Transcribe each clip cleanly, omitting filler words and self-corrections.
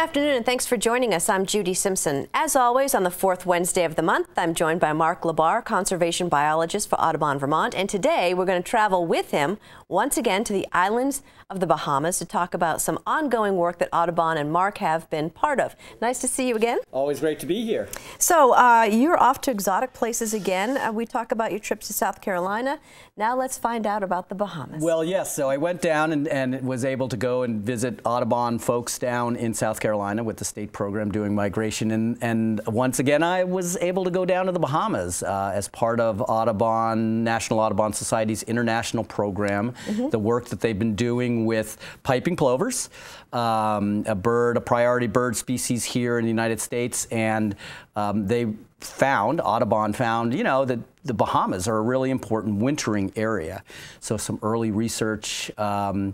afternoon, and thanks for joining us. I'm Judy Simpson. As always, on the fourth Wednesday of the month, I'm joined by Mark LaBarr, conservation biologist for Audubon, Vermont. And today, we're going to travel with him once again to the islands of the Bahamas to talk about some ongoing work that Audubon and Mark have been part of. Nice to see you again. Always great to be here. So, you're off to exotic places again. We talk about your trips to South Carolina. Now let's find out about the Bahamas. Well, yes. So I went down and was able to go and visit Audubon folks down in South Carolina with the state program doing migration. And once again, I was able to go down to the Bahamas as part of Audubon, National Audubon Society's international program, the work that they've been doing with piping plovers, a priority bird species here in the United States. And Audubon found, you know, that the Bahamas are a really important wintering area. So some early research found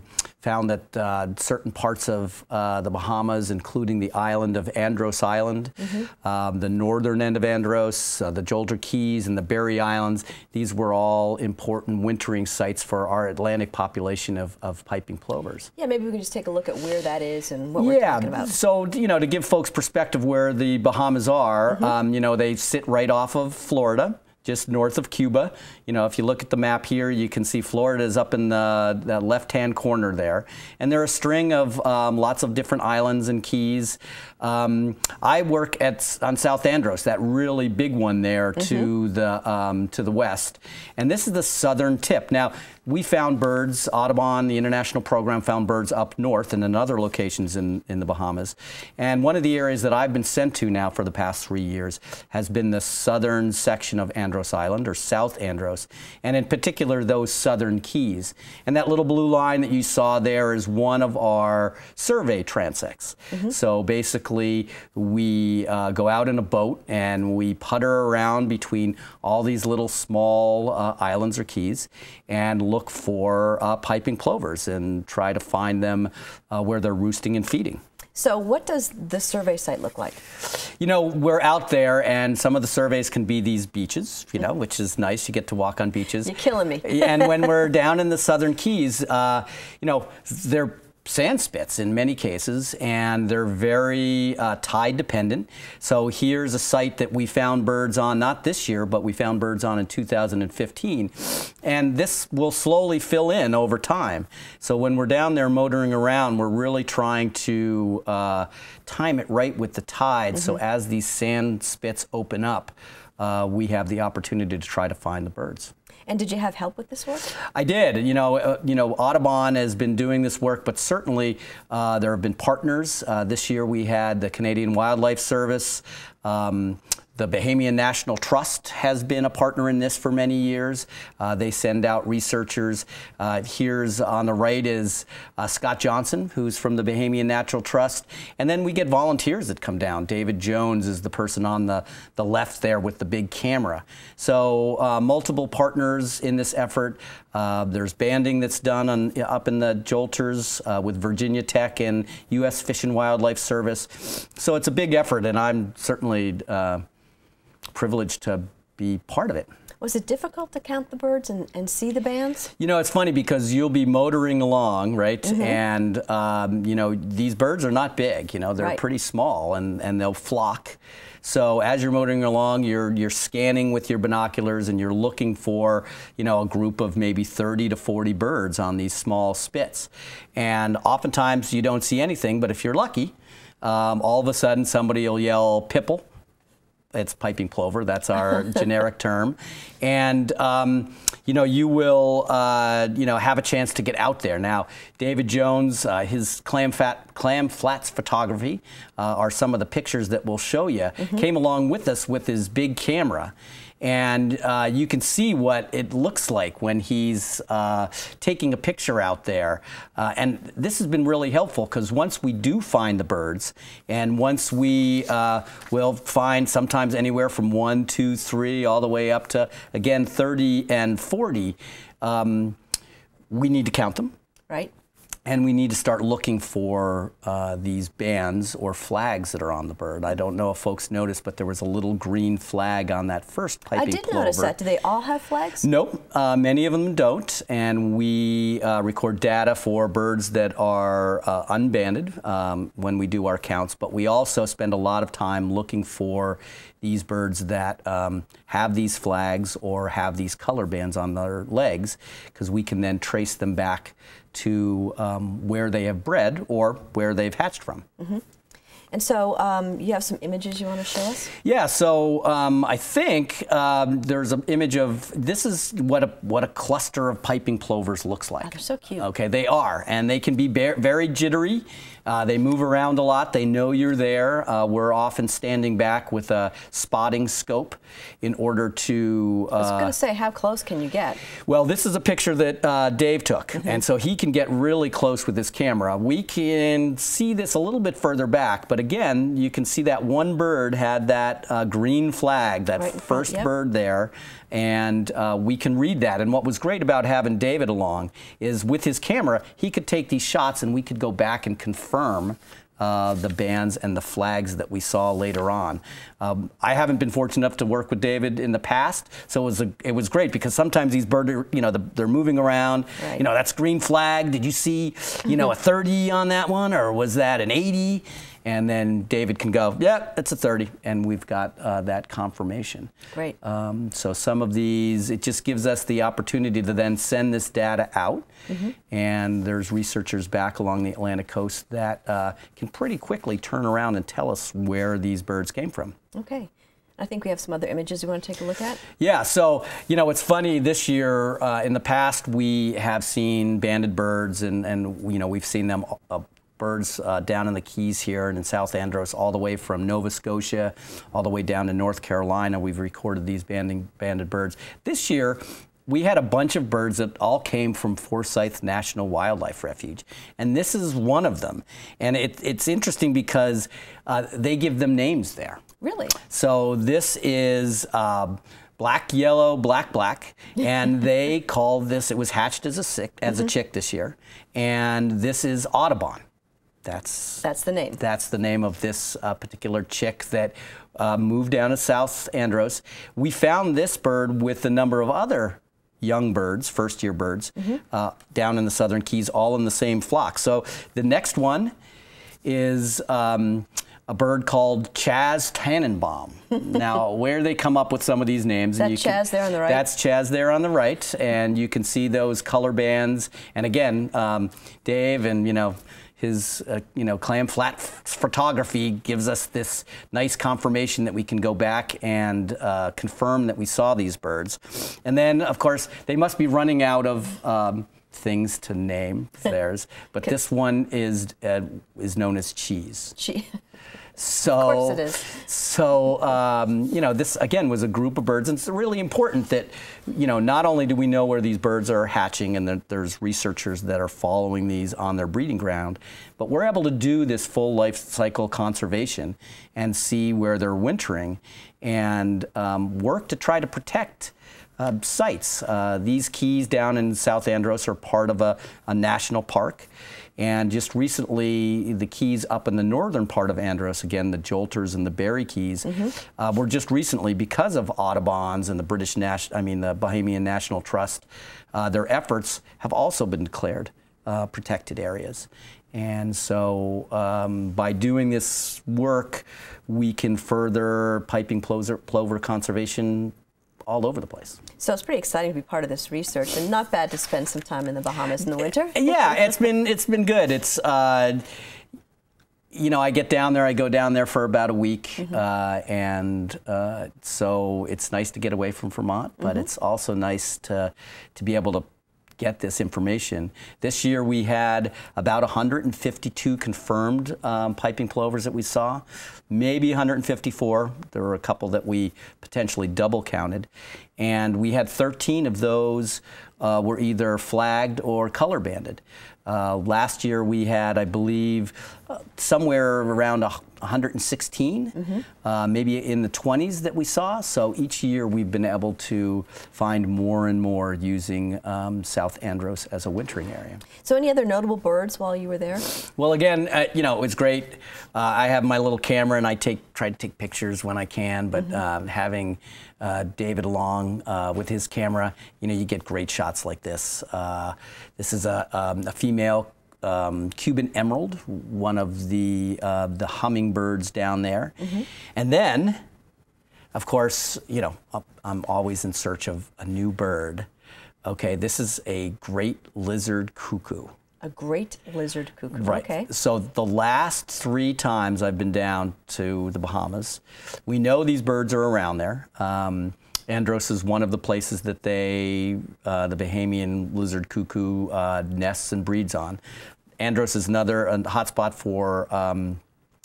that certain parts of the Bahamas, including the island of Andros Island, the northern end of Andros, the Jolter Keys, and the Berry Islands, these were all important wintering sites for our Atlantic population of piping plovers. Yeah, maybe we can just take a look at where that is and what we're talking about. So, you know, to give folks perspective where the Bahamas are, you know, they sit right off of Florida, just north of Cuba. You know, if you look at the map here, you can see Florida is up in the left-hand corner there. And there are a string of lots of different islands and keys. I work on South Andros, that really big one there to the west. And this is the southern tip. Now, we found birds, Audubon, the international program, found birds up north and in other locations in the Bahamas. And one of the areas that I've been sent to now for the past 3 years has been the southern section of Andros Island, or South Andros, and in particular those southern keys. And that little blue line that you saw there is one of our survey transects. So basically, we go out in a boat and we putter around between all these little small islands or keys and look for piping plovers and try to find them where they're roosting and feeding. So what does the survey site look like? You know, we're out there, and some of the surveys can be these beaches, you know, which is nice. You get to walk on beaches. You're killing me. And when we're down in the southern keys, you know, they're sand spits in many cases, and they're very tide dependent. So here's a site that we found birds on, not this year, but we found birds on in 2015. And this will slowly fill in over time. So when we're down there motoring around, we're really trying to time it right with the tide. So as these sand spits open up, we have the opportunity to try to find the birds. And did you have help with this work? I did. You know, Audubon has been doing this work, but certainly there have been partners. This year we had the Canadian Wildlife Service. The Bahamian National Trust has been a partner in this for many years. They send out researchers. Here's on the right is Scott Johnson, who's from the Bahamian Natural Trust. And then we get volunteers that come down. David Jones is the person on the left there with the big camera. So multiple partners in this effort. There's banding that's done up in the Jolters with Virginia Tech and U.S. Fish and Wildlife Service. So it's a big effort, and I'm certainly privileged to be part of it. Was it difficult to count the birds and see the bands? You know, it's funny because you'll be motoring along, right? And, you know, these birds are not big, you know, they're pretty small, and they'll flock. So as you're motoring along, you're scanning with your binoculars and you're looking for, you know, a group of maybe 30 to 40 birds on these small spits. And oftentimes you don't see anything, but if you're lucky, all of a sudden somebody will yell "pipple." It's piping plover, that's our generic term. And, you know, you will, you know, have a chance to get out there. Now, David Jones, his clam flats photography are some of the pictures that we'll show you, came along with us with his big camera. And you can see what it looks like when he's taking a picture out there. And this has been really helpful because once we do find the birds, and once we will find sometimes anywhere from 1, 2, 3, all the way up to, again, 30 and 40, we need to count them. Right. And we need to start looking for these bands or flags that are on the bird. I don't know if folks noticed, but there was a little green flag on that first piping plover. I did notice that. Do they all have flags? Nope, many of them don't. And we record data for birds that are unbanded when we do our counts. But we also spend a lot of time looking for these birds that have these flags or have these color bands on their legs, because we can then trace them back to where they have bred or where they've hatched from. Mm-hmm. And so you have some images you want to show us? Yeah, so I think there's an image of, this is what a cluster of piping plovers looks like. Oh, they're so cute. Okay, they are, and they can be very jittery. They move around a lot. They know you're there. We're often standing back with a spotting scope in order to... I was going to say, how close can you get? Well, this is a picture that Dave took, and so he can get really close with his camera. We can see this a little bit further back, but again, you can see that one bird had that green flag, that first bird there, and we can read that. And what was great about having David along is with his camera, he could take these shots and we could go back and confirm the bands and the flags that we saw later on. I haven't been fortunate enough to work with David in the past, so it was great, because sometimes these birds are, they're moving around. Right. That's green flag. Did you see, a 30 on that one, or was that an 80? And then David can go, yeah, it's a 30, and we've got that confirmation. Great. So some of these, it just gives us the opportunity to then send this data out, and there's researchers back along the Atlantic coast that can pretty quickly turn around and tell us where these birds came from. Okay. I think we have some other images you want to take a look at. Yeah, so, it's funny, this year, in the past, we have seen banded birds, and we've seen them birds down in the Keys here and in South Andros, all the way from Nova Scotia, all the way down to North Carolina. We've recorded these banded birds. This year, we had a bunch of birds that all came from Forsyth National Wildlife Refuge, and this is one of them. And it's interesting because they give them names there. Really? So this is black, yellow, black, black, and they call this, it was hatched as a chick this year, and this is Audubon. That's the name. That's the name of this particular chick that moved down to South Andros. We found this bird with a number of other young birds, first-year birds, down in the Southern Keys, all in the same flock. So the next one is a bird called Chaz Tannenbaum. Now, where they come up with some of these names. That's Chaz there on the right? That's Chaz there on the right, and you can see those color bands. And again, Dave and, his, clam flat photography gives us this nice confirmation that we can go back and confirm that we saw these birds. And then, of course, they must be running out of things to name theirs, but this one is known as Cheese. So, of course it is. So, this, again, was a group of birds, and it's really important that, not only do we know where these birds are hatching, and there's researchers that are following these on their breeding ground, but we're able to do this full life cycle conservation and see where they're wintering and work to try to protect sites. These keys down in South Andros are part of a national park. And just recently, the keys up in the northern part of Andros, again, the Jolters and the Berry Keys, were just recently, because of Audubon's and the the Bahamian National Trust, their efforts have also been declared protected areas. And so by doing this work, we can further piping plover conservation all over the place. So it's pretty exciting to be part of this research, and not bad to spend some time in the Bahamas in the winter. Yeah, it's been good. It's I get down there. I go down there for about a week, and so it's nice to get away from Vermont, but it's also nice to be able to get this information. This year we had about 152 confirmed piping plovers that we saw, maybe 154. There were a couple that we potentially double counted. And we had 13 of those were either flagged or color banded. Last year we had, I believe, somewhere around 116, maybe in the 20s that we saw. So each year we've been able to find more and more using South Andros as a wintering area. So any other notable birds while you were there? Well, again, you know, it's great. I have my little camera and I try to take pictures when I can, but having David along with his camera, you know, you get great shots like this. This is a female Cuban emerald, one of the hummingbirds down there. And then, of course, you know, I'm always in search of a new bird. Okay, this is a great lizard cuckoo. A great lizard cuckoo. Right. Okay. So the last 3 times I've been down to the Bahamas, we know these birds are around there. Andros is one of the places that the Bahamian lizard cuckoo nests and breeds on. Andros is another hotspot for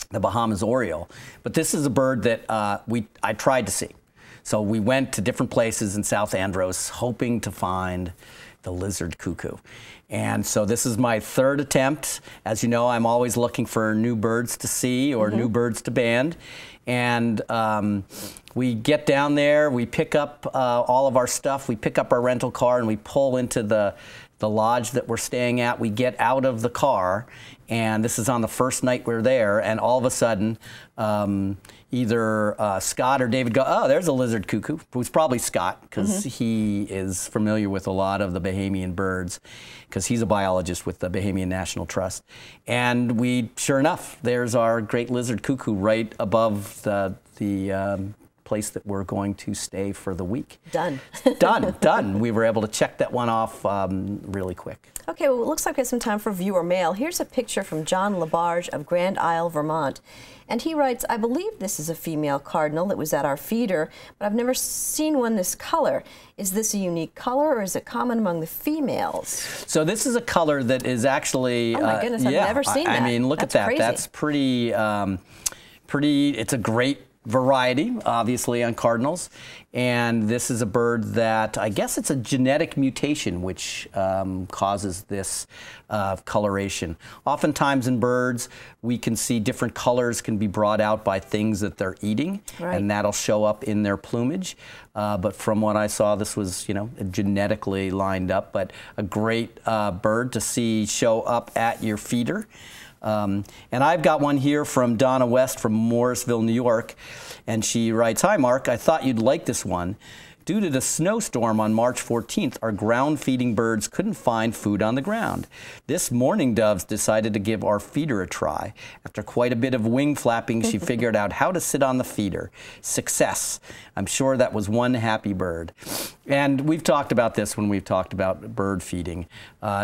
the Bahamas oriole. But this is a bird that I tried to see. So we went to different places in South Andros hoping to find the lizard cuckoo. And so this is my 3rd attempt. As you know, I'm always looking for new birds to see or new birds to band. And we get down there, we pick up all of our stuff, we pick up our rental car, and we pull into the lodge that we're staying at. We get out of the car, and this is on the first night we're there, and all of a sudden, either Scott or David go, oh, there's a lizard cuckoo. It was probably Scott, because he is familiar with a lot of the Bahamian birds, because he's a biologist with the Bahamian National Trust. And sure enough, there's our great lizard cuckoo right above the place that we're going to stay for the week. Done. Done. We were able to check that one off really quick. Okay, well, it looks like we have some time for viewer mail. Here's a picture from John LaBarr of Grand Isle, Vermont. And he writes, I believe this is a female cardinal that was at our feeder, but I've never seen one this color. Is this a unique color, or is it common among the females? So this is a color that is actually... Oh my goodness, I've never seen that. I mean, look at that. Crazy. That's pretty, it's a great variety, obviously, on cardinals. And this is a bird that, I guess it's a genetic mutation which causes this coloration. Oftentimes in birds, we can see different colors can be brought out by things that they're eating, and that'll show up in their plumage. But from what I saw, this was, you know, genetically lined up, but a great bird to see show up at your feeder. And I've got one here from Donna West from Morrisville, New York, and she writes, hi Mark, I thought you'd like this one. Due to the snowstorm on March 14th, our ground-feeding birds couldn't find food on the ground. This mourning doves decided to give our feeder a try. After quite a bit of wing flapping, she figured out how to sit on the feeder. Success. I'm sure that was one happy bird. And we've talked about this when we've talked about bird feeding.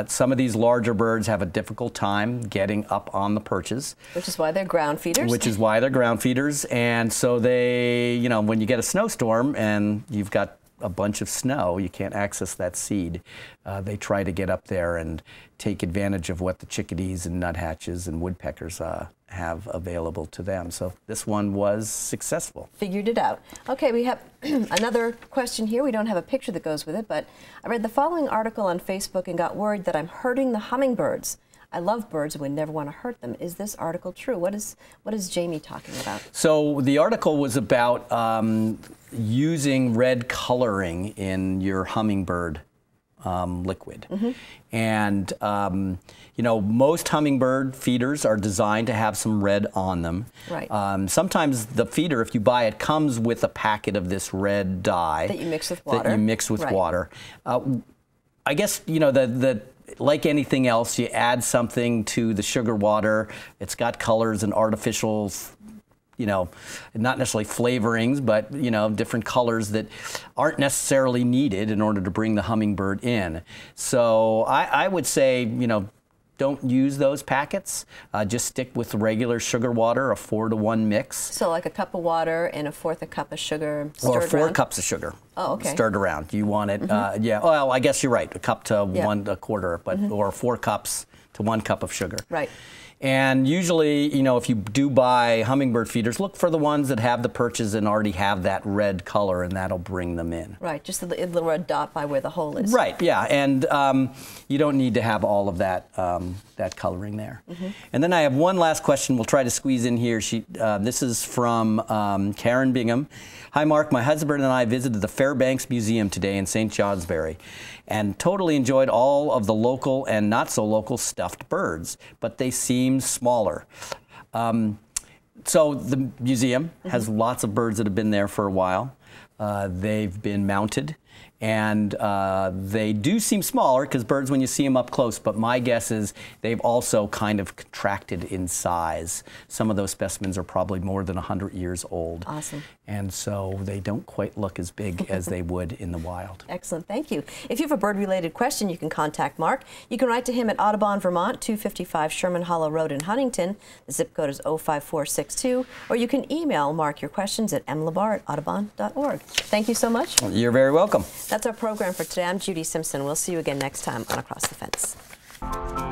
Some of these larger birds have a difficult time getting up on the perches. Which is why they're ground feeders. Which is why they're ground feeders. And so they, you know, when you get a snowstorm and you've got a bunch of snow, you can't access that seed. They try to get up there and take advantage of what the chickadees and nuthatches and woodpeckers have available to them. So this one was successful. Figured it out. Okay, we have another question here. We don't have a picture that goes with it, but I read the following article on Facebook and got worried that I'm hurting the hummingbirds. I love birds and would never want to hurt them. Is this article true? What is Jamie talking about? So the article was about using red coloring in your hummingbird liquid. And you know, most hummingbird feeders are designed to have some red on them. Right. Sometimes the feeder, if you buy it, comes with a packet of this red dye. That you mix with water. That you mix with water. I guess, you know, like anything else, you add something to the sugar water. It's got colors and artificial, you know, not necessarily flavorings, but, you know, different colors that aren't necessarily needed in order to bring the hummingbird in. So I would say, you know, don't use those packets. Just stick with regular sugar water, a 4-to-1 mix. So like a cup of water and 1/4 a cup of sugar stirred around? Or 4 cups of sugar. Oh, okay. Stirred around. You want it, yeah, well, I guess you're right, a cup to 1 1/4, but or 4 cups to 1 cup of sugar. Right. And usually, you know, if you do buy hummingbird feeders, look for the ones that have the perches and already have that red color, and that'll bring them in. Right, just a little red dot by where the hole is. Right, yeah, and you don't need to have all of that that coloring there. And then I have one last question we'll try to squeeze in here. This is from Karen Bingham. Hi, Mark. My husband and I visited the Fairbanks Museum today in St. Johnsbury and totally enjoyed all of the local and not so local stuffed birds, but they seem smaller. So the museum has lots of birds that have been there for a while. They've been mounted, and they do seem smaller because birds, when you see them up close, but my guess is they've also kind of contracted in size. Some of those specimens are probably more than 100 years old. Awesome. And so they don't quite look as big as they would in the wild. Excellent, thank you. If you have a bird-related question, you can contact Mark. You can write to him at Audubon, Vermont, 255 Sherman Hollow Road in Huntington. The zip code is 05462. Or you can email Mark your questions at mlabarr@audubon.org. Thank you so much. You're very welcome. That's our program for today. I'm Judy Simpson. We'll see you again next time on Across the Fence.